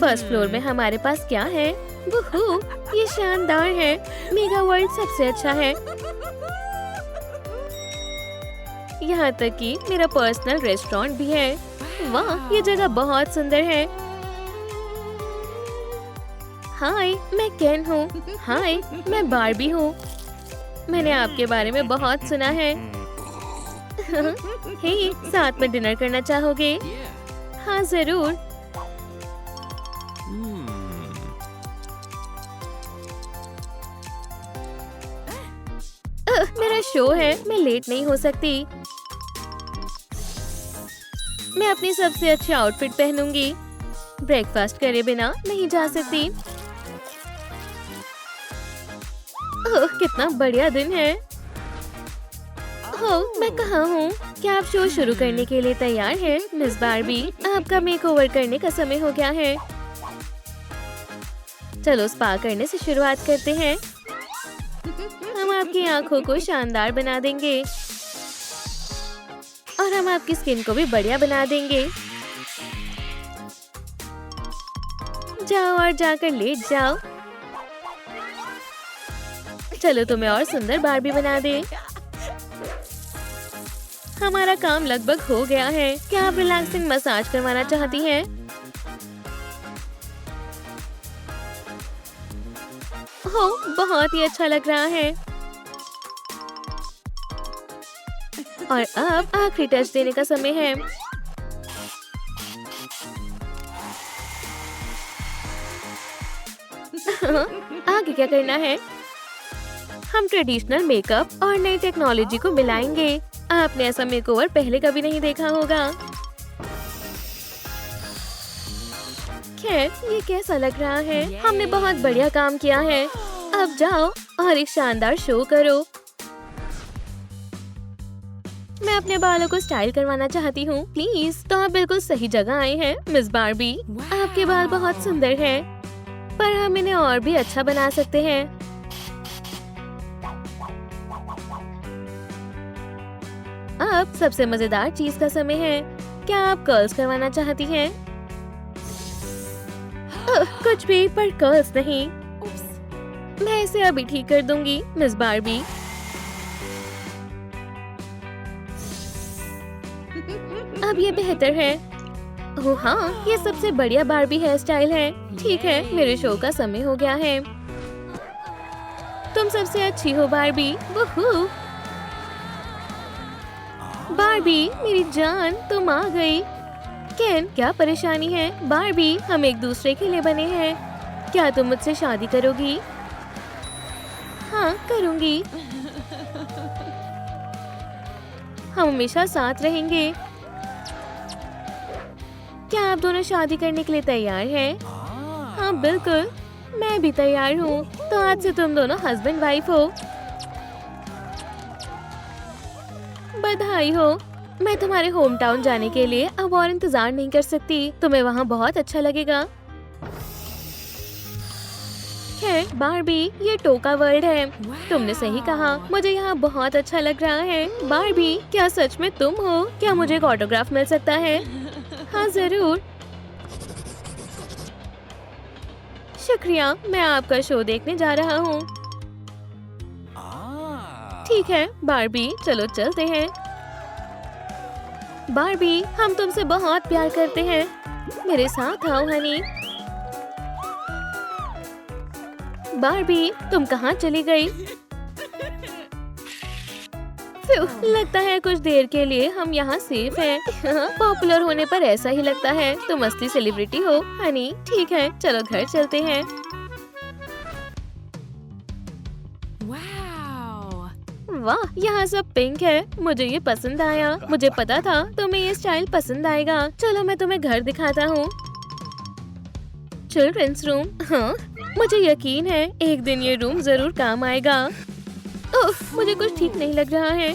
फर्स्ट फ्लोर में हमारे पास क्या है? वुहू, ये शानदार है। मेगा वर्ल्ड सबसे अच्छा है। यहाँ तक कि मेरा पर्सनल रेस्टोरेंट भी है। वाह, ये जगह बहुत सुंदर है। हाय, मैं केन हूँ। हाय, मैं बार्बी हूँ। मैंने आपके बारे में बहुत सुना है। हे, साथ में डिनर करना चाहोगे? हाँ, जरूर। मेरा शो है, मैं लेट नहीं हो सकती। मैं अपनी सबसे अच्छी आउटफिट पहनूंगी। ब्रेकफास्ट करे बिना नहीं जा सकती। ओह, कितना बढ़िया दिन है। हो, मैं कहाँ हूँ? क्या आप शो शुरू करने के लिए तैयार हैं मिस बार्बी? आपका मेकओवर करने का समय हो गया है। चलो स्पा करने से शुरुआत करते हैं। हम आपकी आंखों को शानदार बना देंगे और हम आपकी स्किन को भी बढ़िया बना देंगे। जाओ और जाकर लेट जाओ। चलो तुम्हें और सुंदर बार्बी बना दे। हमारा काम लगभग हो गया है। क्या आप रिलैक्सिंग मसाज करवाना चाहती हैं? हो, बहुत ही अच्छा लग रहा है। और अब आखिरी टच देने का समय है। आगे क्या करना है? हम ट्रेडिशनल मेकअप और नई टेक्नोलॉजी को मिलाएंगे। आपने ऐसा मेकओवर पहले कभी नहीं देखा होगा। खैर, ये कैसा लग रहा है? हमने बहुत बढ़िया काम किया है। अब जाओ और एक शानदार शो करो। मैं अपने बालों को स्टाइल करवाना चाहती हूँ। प्लीज। तो आप बिल्कुल सही जगह आए हैं मिस बार्बी। आपके बाल बहुत सुंदर हैं, पर हम इन्हें और भी अच्छा बना सकते हैं। अब सबसे मजेदार चीज का समय है। क्या आप कर्ल्स करवाना चाहती हैं? कुछ भी, पर कर्ल्स नहीं। मैं इसे अभी ठीक कर दूंगी मिस बार्बी। अब ये बेहतर है। ओह हाँ, ये सबसे बढ़िया बार्बी हेयर स्टाइल है। ठीक है, मेरे शो का समय हो गया है। तुम सबसे अच्छी हो बार्बी। वूहू। बार्बी मेरी जान, तुम आ गई। केन, क्या परेशानी है? बार्बी, हम एक दूसरे के लिए बने हैं। क्या तुम मुझसे शादी करोगी? हाँ, करूंगी। हम हमेशा साथ रहेंगे। क्या आप दोनों शादी करने के लिए तैयार हैं? हाँ बिल्कुल, मैं भी तैयार हूँ। तो आज से तुम दोनों हस्बैंड वाइफ हो। बधाई हो। मैं तुम्हारे होम टाउन जाने के लिए अब और इंतजार नहीं कर सकती। तुम्हें वहाँ बहुत अच्छा लगेगा। खैर बार्बी, ये टोका वर्ल्ड है। तुमने सही कहा, मुझे यहाँ बहुत अच्छा लग रहा है। बार्बी, क्या सच में तुम हो? क्या मुझे एक ऑटोग्राफ मिल सकता है? हाँ जरूर। शुक्रिया, मैं आपका शो देखने जा रहा हूँ। ठीक है बार्बी, चलो चलते हैं। बार्बी, हम तुमसे बहुत प्यार करते हैं। मेरे साथ आओ हनी। बार्बी, तुम कहाँ चली गई? लगता है कुछ देर के लिए हम यहाँ सेफ हैं। पॉपुलर होने पर ऐसा ही लगता है। तुम असली सेलिब्रिटी हो हनी। ठीक है, चलो घर चलते हैं। वाह, यहाँ सब पिंक है। मुझे ये पसंद आया। मुझे पता था तुम्हें ये स्टाइल पसंद आएगा। चलो मैं तुम्हें घर दिखाता हूँ। Children's room. हाँ, मुझे यकीन है एक दिन ये रूम जरूर काम आएगा। ओह, मुझे कुछ ठीक नहीं लग रहा है।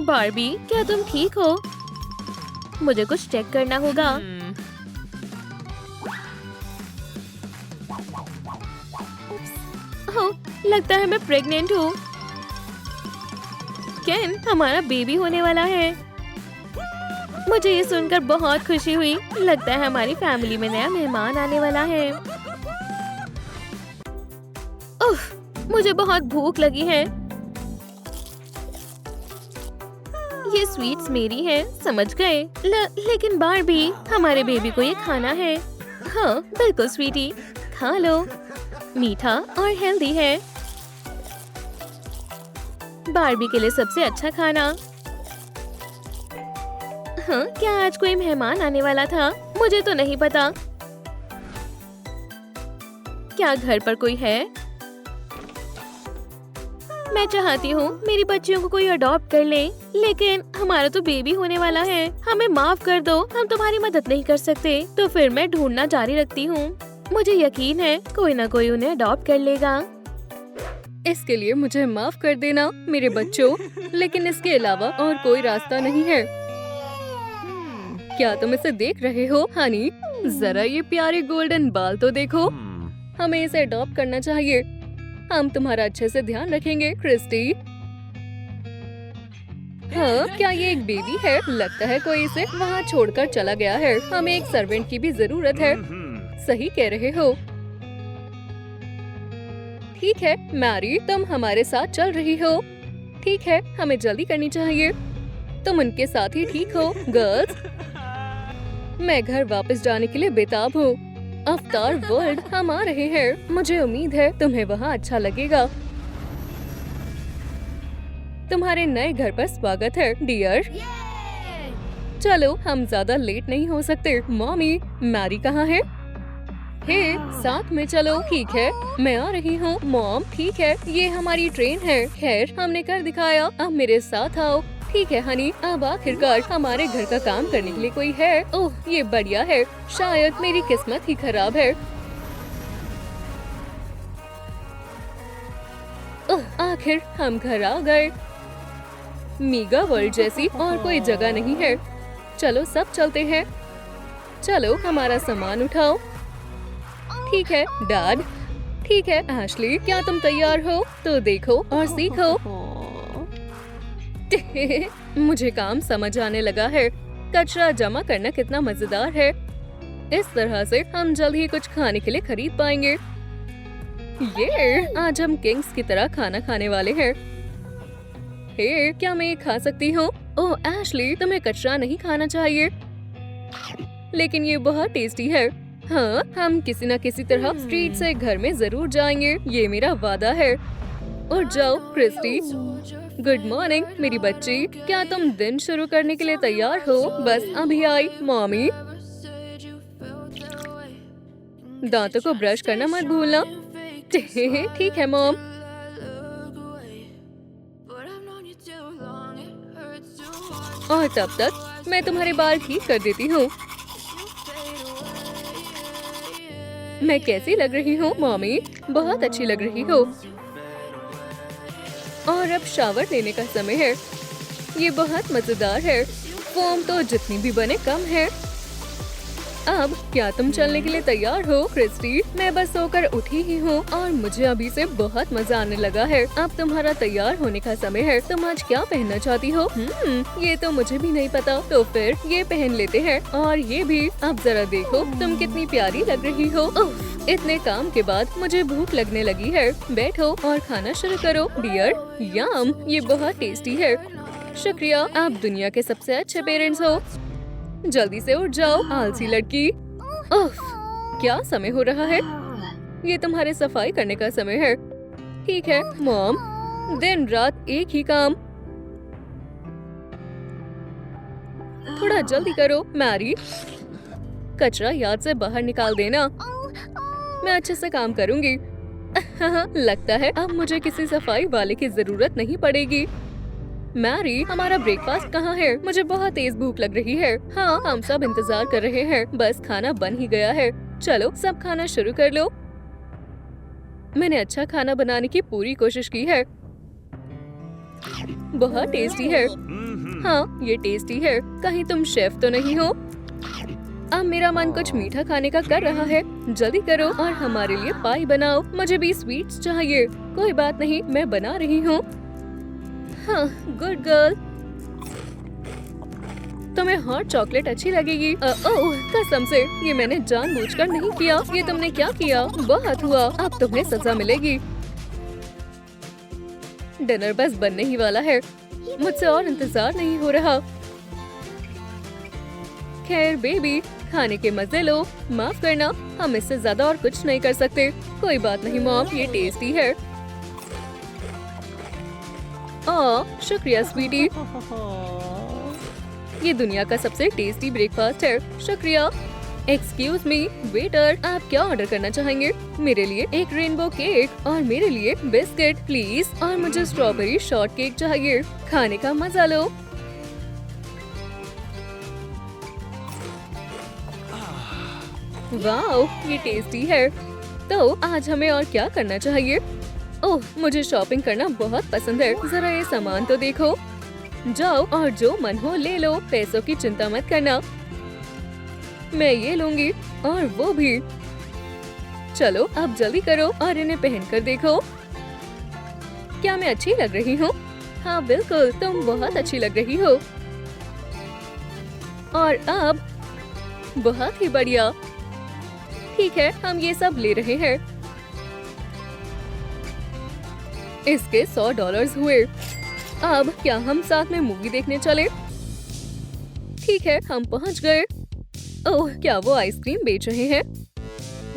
बार्बी, क्या तुम ठीक हो? मुझे कुछ चेक करना होगा। ओह, लगता है मैं प्रेग्नेंट हूँ। केन, हमारा बेबी होने वाला है। मुझे ये सुनकर बहुत खुशी हुई। लगता है हमारी फैमिली में नया मेहमान आने वाला है। उफ, मुझे बहुत भूख लगी है। ये स्वीट्स मेरी हैं, समझ गए? लेकिन बार्बी, हमारे बेबी को ये खाना है। हाँ बिल्कुल स्वीटी, खा लो। मीठा और हेल्दी है। बार्बी के लिए सबसे अच्छा खाना। हाँ, क्या आज कोई मेहमान आने वाला था? मुझे तो नहीं पता। क्या घर पर कोई है? मैं चाहती हूँ मेरी बच्चियों को कोई अडॉप्ट कर ले, लेकिन हमारा तो बेबी होने वाला है। हमें माफ कर दो, हम तुम्हारी मदद नहीं कर सकते। तो फिर मैं ढूंढना जारी रखती हूँ। मुझे यकीन है कोई ना कोई उन्हें अडॉप्ट कर लेगा। इसके लिए मुझे माफ कर देना मेरे बच्चों, लेकिन इसके अलावा और कोई रास्ता नहीं है। क्या तुम इसे देख रहे हो हनी? जरा ये प्यारे गोल्डन बाल तो देखो। हमें इसे अडॉप्ट करना चाहिए। हम तुम्हारा अच्छे से ध्यान रखेंगे क्रिस्टी। हाँ, क्या ये एक बेबी है? लगता है कोई इसे वहाँ छोड़कर चला गया है। हमें एक सर्वेंट की भी जरूरत है। सही कह रहे हो। ठीक है मैरी, तुम हमारे साथ चल रही हो। ठीक है, हमें जल्दी करनी चाहिए। तुम उनके साथ ही ठीक हो गर्ल्स? मैं घर वापस जाने के लिए बेताब हूँ। अवतार वर्ल्ड, हम आ रहे हैं। मुझे उम्मीद है तुम्हें वहाँ अच्छा लगेगा। तुम्हारे नए घर पर स्वागत है डियर। चलो हम ज्यादा लेट नहीं हो सकते। मॉमी, मैरी कहाँ है? हे, साथ में चलो। ठीक है, मैं आ रही हूँ। मॉम, ठीक है, ये हमारी ट्रेन है। खैर, हमने कर दिखाया, अब मेरे साथ आओ। ठीक है हनी, अब आखिरकार हमारे घर का काम करने के लिए कोई है। ओह, ये बढ़िया है। शायद मेरी किस्मत ही खराब है। ओह, आखिर हम घर आ गए। मीगा वर्ल्ड जैसी और कोई जगह नहीं है। चलो सब चलते हैं। चलो हमारा सामान उठाओ। ठीक है डैड। ठीक है एशली, क्या तुम तैयार हो? तो देखो और सीखो। मुझे काम समझ आने लगा है। कचरा जमा करना कितना मजेदार है। इस तरह से हम जल्द ही कुछ खाने के लिए खरीद पाएंगे। ये आज हम किंग्स की तरह खाना खाने वाले हैं। हे, क्या मैं ये खा सकती हूँ? ओह एशली, तुम्हें कचरा नहीं खाना चाहिए। लेकिन ये बहुत टेस्टी है। हाँ, हम किसी न किसी तरह स्ट्रीट से घर में जरूर जाएंगे। ये मेरा वादा है। और जाओ क्रिस्टी। गुड मॉर्निंग मेरी बच्ची, क्या तुम दिन शुरू करने के लिए तैयार हो? बस अभी आई। मॉमी, दांतों को ब्रश करना मत भूलना। ठीक है मॉम। और तब तक मैं तुम्हारे बाल ठीक कर देती हूँ। मैं कैसी लग रही हूँ मॉमी? बहुत अच्छी लग रही हो। और अब शावर लेने का समय है। ये बहुत मजेदार है। फोम तो जितनी भी बने कम है। अब क्या तुम चलने के लिए तैयार हो क्रिस्टी? मैं बस सोकर उठी ही हूँ और मुझे अभी से बहुत मजा आने लगा है। अब तुम्हारा तैयार होने का समय है। तुम आज क्या पहनना चाहती हो? ये तो मुझे भी नहीं पता। तो फिर ये पहन लेते हैं और ये भी। अब जरा देखो तुम कितनी प्यारी लग रही हो। इतने काम के बाद मुझे भूख लगने लगी है। बैठो और खाना शुरू करो डियर। यम, ये बहुत टेस्टी है। शुक्रिया, आप दुनिया के सबसे अच्छे पेरेंट्स हो। जल्दी से उठ जाओ आलसी लड़की। उफ, क्या समय हो रहा है? ये तुम्हारे सफाई करने का समय है। ठीक है मॉम, दिन रात एक ही काम। थोड़ा जल्दी करो मैरी। कचरा याद से बाहर निकाल देना। मैं अच्छे से काम करूंगी। लगता है अब मुझे किसी सफाई वाले की जरूरत नहीं पड़ेगी। मैरी, हमारा ब्रेकफास्ट कहाँ है? मुझे बहुत तेज भूख लग रही है। हाँ, हम सब इंतजार कर रहे हैं। बस खाना बन ही गया है। चलो सब खाना शुरू कर लो। मैंने अच्छा खाना बनाने की पूरी कोशिश की है। बहुत टेस्टी है। हाँ, ये टेस्टी है। कहीं तुम शेफ तो नहीं हो? अब मेरा मन कुछ मीठा खाने का कर रहा है। जल्दी करो और हमारे लिए पाई बनाओ। मुझे भी स्वीट्स चाहिए। कोई बात नहीं, मैं बना रही हूँ। हाँ, गुड गर्ल। तुम्हें हॉट चॉकलेट अच्छी लगेगी। ओह, कसम से ये मैंने जानबूझकर नहीं किया। ये तुमने क्या किया? बहुत हुआ। अब तुम्हें सजा मिलेगी। डिनर बस बनने ही वाला है। मुझसे और इंतजार नहीं हो रहा। खैर बेबी, खाने के मजे लो। माफ करना, हम इससे ज्यादा और कुछ नहीं कर सकते। कोई बात नहीं मॉम, ये टेस्टी है। शुक्रिया स्वीटी। ये दुनिया का सबसे टेस्टी ब्रेकफास्ट है। शुक्रिया। एक्सक्यूज मी वेटर, आप क्या ऑर्डर करना चाहेंगे? मेरे लिए एक रेनबो केक और मेरे लिए बिस्किट प्लीज। और मुझे स्ट्रॉबेरी शॉर्ट केक चाहिए। खाने का मजा लो। वाओ, ये टेस्टी है। तो आज हमें और क्या करना चाहिए? ओह, मुझे शॉपिंग करना बहुत पसंद है। जरा ये सामान तो देखो। जाओ और जो मन हो ले लो। पैसों की चिंता मत करना। मैं ये लूंगी और वो भी। चलो अब जल्दी करो और इन्हें पहनकर देखो। क्या मैं अच्छी लग रही हूँ? हाँ बिल्कुल, तुम बहुत अच्छी लग रही हो। और अब बहुत ही बढ़िया। ठीक है, हम ये सब ले रहे हैं। इसके $100 हुए। अब क्या हम साथ में मूवी देखने चले? ठीक है, हम पहुंच गए। ओह, क्या वो आइसक्रीम बेच रहे हैं?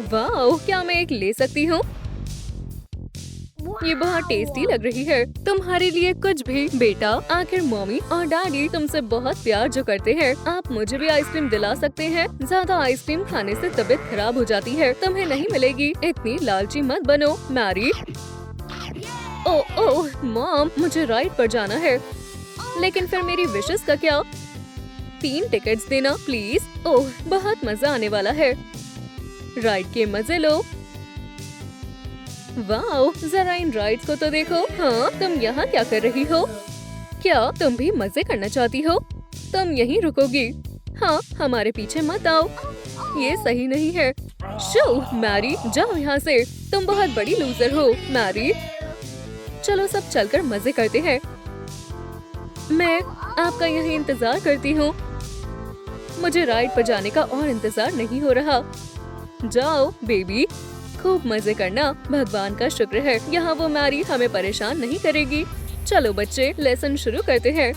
वाह, क्या मैं एक ले सकती हूँ? ये बहुत टेस्टी लग रही है। तुम्हारे लिए कुछ भी बेटा। आखिर मम्मी और डैडी तुमसे बहुत प्यार जो करते हैं। आप मुझे भी आइसक्रीम दिला सकते हैं। ज्यादा आइसक्रीम खाने से तबीयत खराब हो जाती है। तुम्हें नहीं मिलेगी। इतनी लालची मत बनो मैरी। ओह मॉम, मुझे राइड पर जाना है। लेकिन फिर मेरी विशेस का क्या? 3 टिकट्स देना प्लीज। ओह, बहुत मजा आने वाला है। राइड के मजे लो। वाओ, जरा इन राइड्स को तो देखो। हाँ, तुम यहाँ क्या कर रही हो? क्या तुम भी मजे करना चाहती हो? तुम यहीं रुकोगी? हाँ, हमारे पीछे मत आओ। ये सही नहीं है। शो, मैरी जाओ यहाँ से। तुम बहुत बड़ी लूजर हो मैरी। चलो सब चलकर मजे करते हैं। मैं आपका यहीं इंतजार करती हूँ। मुझे राइड पर जाने का और इंतजार नहीं हो रहा। जाओ बेबी, खूब मजे करना। भगवान का शुक्र है यहाँ वो मैरी हमें परेशान नहीं करेगी। चलो बच्चे, लेसन शुरू करते हैं।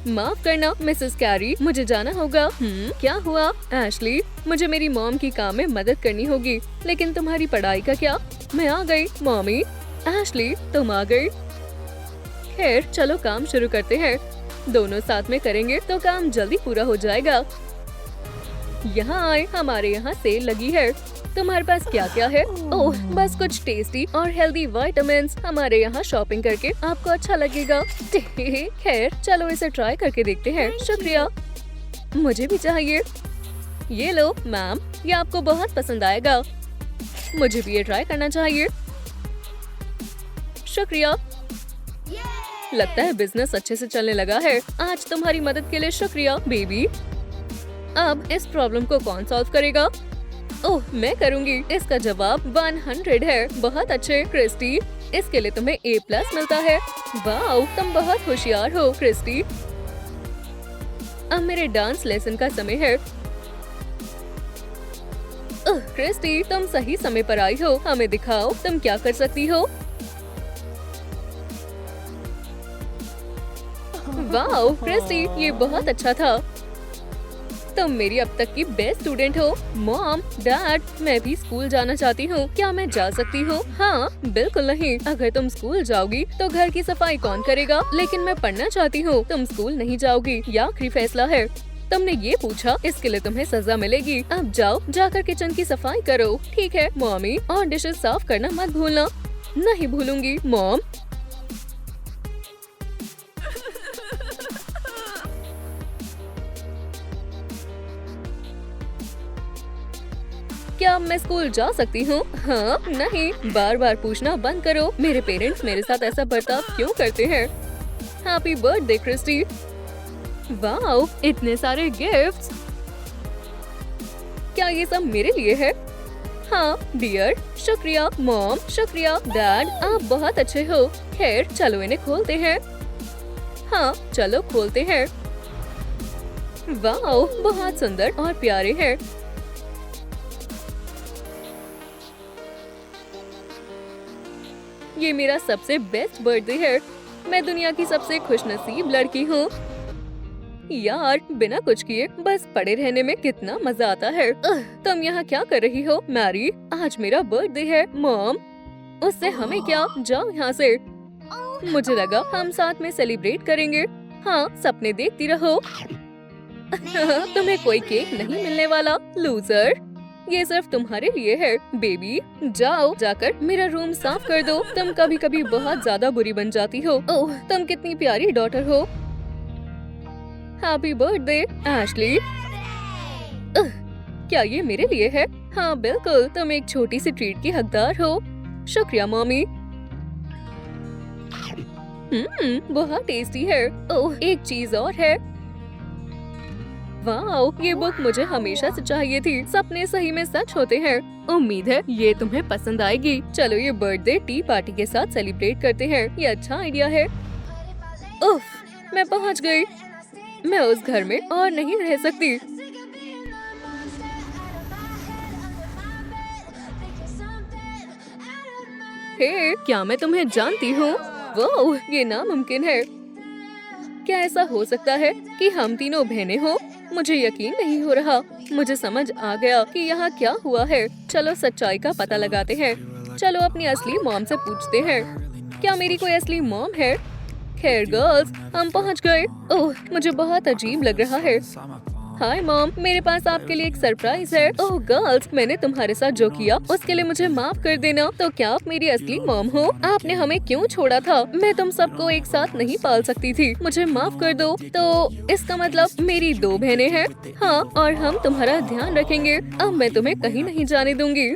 माफ करना मिसेस कैरी, मुझे जाना होगा। क्या हुआ? एशली, मुझे मेरी मॉम की काम में मदद करनी होगी। लेकिन तुम्हारी पढ़ाई का क्या? मैं आ गई मॉमी। एशली, तुम आ गई। खैर, चलो काम शुरू करते हैं। दोनों साथ में करेंगे तो काम जल्दी पूरा हो जाएगा। यहाँ आए, हमारे यहाँ सेल लगी है। तुम्हारे पास क्या क्या है? ओह, बस कुछ टेस्टी और हेल्दी विटामिन्स। हमारे यहाँ शॉपिंग करके आपको अच्छा लगेगा। खैर, चलो इसे ट्राई करके देखते हैं। शुक्रिया, मुझे भी चाहिए। ये लो मैम, ये आपको बहुत पसंद आएगा। मुझे भी ये ट्राई करना चाहिए। शुक्रिया। लगता है बिजनेस अच्छे से चलने लगा है। आज तुम्हारी मदद के लिए शुक्रिया बेबी। अब इस प्रॉब्लम को कौन सॉल्व करेगा? ओह, मैं करूंगी। इसका जवाब 100 है। बहुत अच्छे क्रिस्टी, इसके लिए तुम्हें A+ मिलता है। वाओ, तुम बहुत होशियार हो क्रिस्टी। अब मेरे डांस लेसन का समय है। ओह क्रिस्टी, तुम सही समय पर आई हो। हमें दिखाओ तुम क्या कर सकती हो। वाओ क्रिस्टी, ये बहुत अच्छा था। तुम मेरी अब तक की बेस्ट स्टूडेंट हो। मॉम, डैड, मैं भी स्कूल जाना चाहती हूँ। क्या मैं जा सकती हूँ? हाँ, बिल्कुल नहीं। अगर तुम स्कूल जाओगी तो घर की सफाई कौन करेगा? लेकिन मैं पढ़ना चाहती हूँ। तुम स्कूल नहीं जाओगी, ये आखिरी फैसला है। तुमने ये पूछा, इसके लिए तुम्हें सजा मिलेगी। अब जाओ, जाकर किचन की सफाई करो। ठीक है मॉमी, और डिशेस साफ करना मत भूलना। नहीं भूलूंगी मॉम। क्या मैं स्कूल जा सकती हूँ? हाँ, नहीं, बार बार पूछना बंद करो। मेरे पेरेंट्स मेरे साथ ऐसा बर्ताव क्यों करते हैं? Happy birthday Christie. वाओ, इतने सारे गिफ्ट्स। क्या ये सब मेरे लिए है? हाँ डियर, शुक्रिया मॉम, शुक्रिया डैड, आप बहुत अच्छे हो। खैर, चलो इन्हें खोलते हैं। हाँ, चलो खोलते हैं। वाओ, बहुत सुंदर और प्यारे हैं। ये मेरा सबसे बेस्ट बर्थडे है। मैं दुनिया की सबसे खुशनसीब लड़की हूँ। यार, बिना कुछ किए बस पड़े रहने में कितना मजा आता है। तुम यहाँ क्या कर रही हो मैरी? आज मेरा बर्थडे है मॉम। उससे हमें क्या, जाओ यहाँ से। मुझे लगा हम साथ में सेलिब्रेट करेंगे। हाँ, सपने देखती रहो। तुम्हें कोई केक नहीं मिलने वाला लूजर। ये सिर्फ तुम्हारे लिए है बेबी। जाओ, जाकर मेरा रूम साफ कर दो। तुम कभी कभी बहुत ज्यादा बुरी बन जाती हो। ओह, तुम कितनी प्यारी डॉटर हो। Happy birthday Ashley. क्या ये मेरे लिए है? हाँ बिल्कुल, तुम एक छोटी सी ट्रीट की हकदार हो। शुक्रिया मॉमी। बहुत टेस्टी है। ओह, एक चीज और है। वाओ, ये बुक मुझे हमेशा से चाहिए थी। सपने सही में सच होते हैं। उम्मीद है ये तुम्हें पसंद आएगी। चलो ये बर्थडे टी पार्टी के साथ सेलिब्रेट करते हैं। ये अच्छा आइडिया है। उफ, मैं पहुंच गई। मैं उस घर में और नहीं रह सकती। हे, क्या मैं तुम्हें जानती हूँ? वाह, ये नामुमकिन है। क्या ऐसा हो सकता है कि हम तीनों बहनें हो? मुझे यकीन नहीं हो रहा। मुझे समझ आ गया कि यहाँ क्या हुआ है। चलो सच्चाई का पता लगाते हैं। चलो अपनी असली मॉम से पूछते हैं। क्या मेरी कोई असली मॉम है? खैर गर्ल्स, हम पहुँच गए। ओह, मुझे बहुत अजीब लग रहा है। हाय मॉम, मेरे पास आपके लिए एक सरप्राइज है। ओह गर्ल्स, मैंने तुम्हारे साथ जो किया उसके लिए मुझे माफ कर देना। तो क्या आप मेरी असली मॉम हो? आपने हमें क्यों छोड़ा था? मैं तुम सबको एक साथ नहीं पाल सकती थी। मुझे माफ कर दो। तो इसका मतलब मेरी 2 बहनें हैं। हाँ, और हम तुम्हारा ध्यान रखेंगे। अब मैं तुम्हें कहीं नहीं जाने दूंगी।